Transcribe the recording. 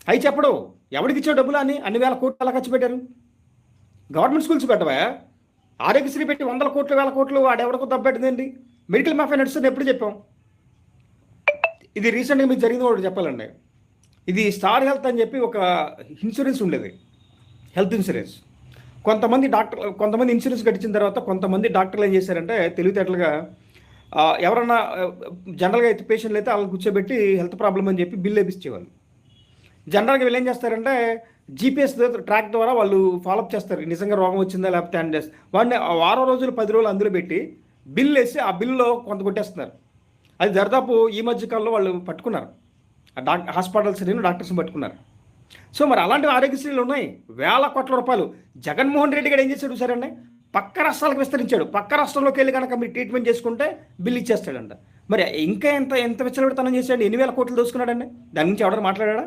అవి చెప్పడు. ఎవరికి ఇచ్చావు డబ్బులు అని అన్ని వేల కోట్లు అలా ఖర్చు పెట్టారు? గవర్నమెంట్ స్కూల్స్ పెట్టవా? ఆరోగ్యశ్రీ పెట్టి 100 కోట్లు 1000 కోట్లు వాడెవరికో దబ్బెట్టిందండి. మెడికల్ మాఫియా నడుస్తుంది ఎప్పుడు చెప్పాం? ఇది రీసెంట్గా మీకు జరిగింది కూడా చెప్పాలండి. ఇది స్టార్ హెల్త్ అని చెప్పి ఒక ఇన్సూరెన్స్ ఉండేది, హెల్త్ ఇన్సూరెన్స్. కొంతమంది ఇన్సూరెన్స్ కట్టించిన తర్వాత కొంతమంది డాక్టర్లు ఏం చేశారంటే తెలివితేటలుగా ఎవరన్నా జనరల్గా అయితే పేషెంట్లు అయితే వాళ్ళని కూర్చోబెట్టి హెల్త్ ప్రాబ్లం అని చెప్పి బిల్ వేపించేవాళ్ళు. జనరల్గా వీళ్ళు ఏం చేస్తారంటే జీపీఎస్ ట్రాక్ ద్వారా వాళ్ళు ఫాలోఅప్ చేస్తారు, నిజంగా రోగం వచ్చిందా లేకపోతే అని చేస్తారు. వాడిని వారం రోజులు 10 రోజులు అందులో పెట్టి బిల్ వేసి ఆ బిల్లో కొంత కొట్టేస్తున్నారు. అది దరిదాపు ఈ మధ్యకాలంలో వాళ్ళు పట్టుకున్నారు, హాస్పిటల్స్ డాక్టర్స్ని పట్టుకున్నారు. సో మరి అలాంటి ఆరోగ్యశ్రీలు ఉన్నాయి, వేల కోట్ల రూపాయలు. జగన్మోహన్ రెడ్డి గారు ఏం చేశాడు సరేండి, పక్క రాష్ట్రాలకు విస్తరించాడు. పక్క రాష్ట్రంలోకి వెళ్ళి కనుక మీరు ట్రీట్మెంట్ చేసుకుంటే బిల్ ఇచ్చేస్తాడంట. మరి ఇంకా ఎంత ఎంత విచ్చలవిడితనం చేశాడు, 8,000 కోట్లు దోసుకున్నాడండి. దాని నుంచి ఎవడన్నా మాట్లాడా?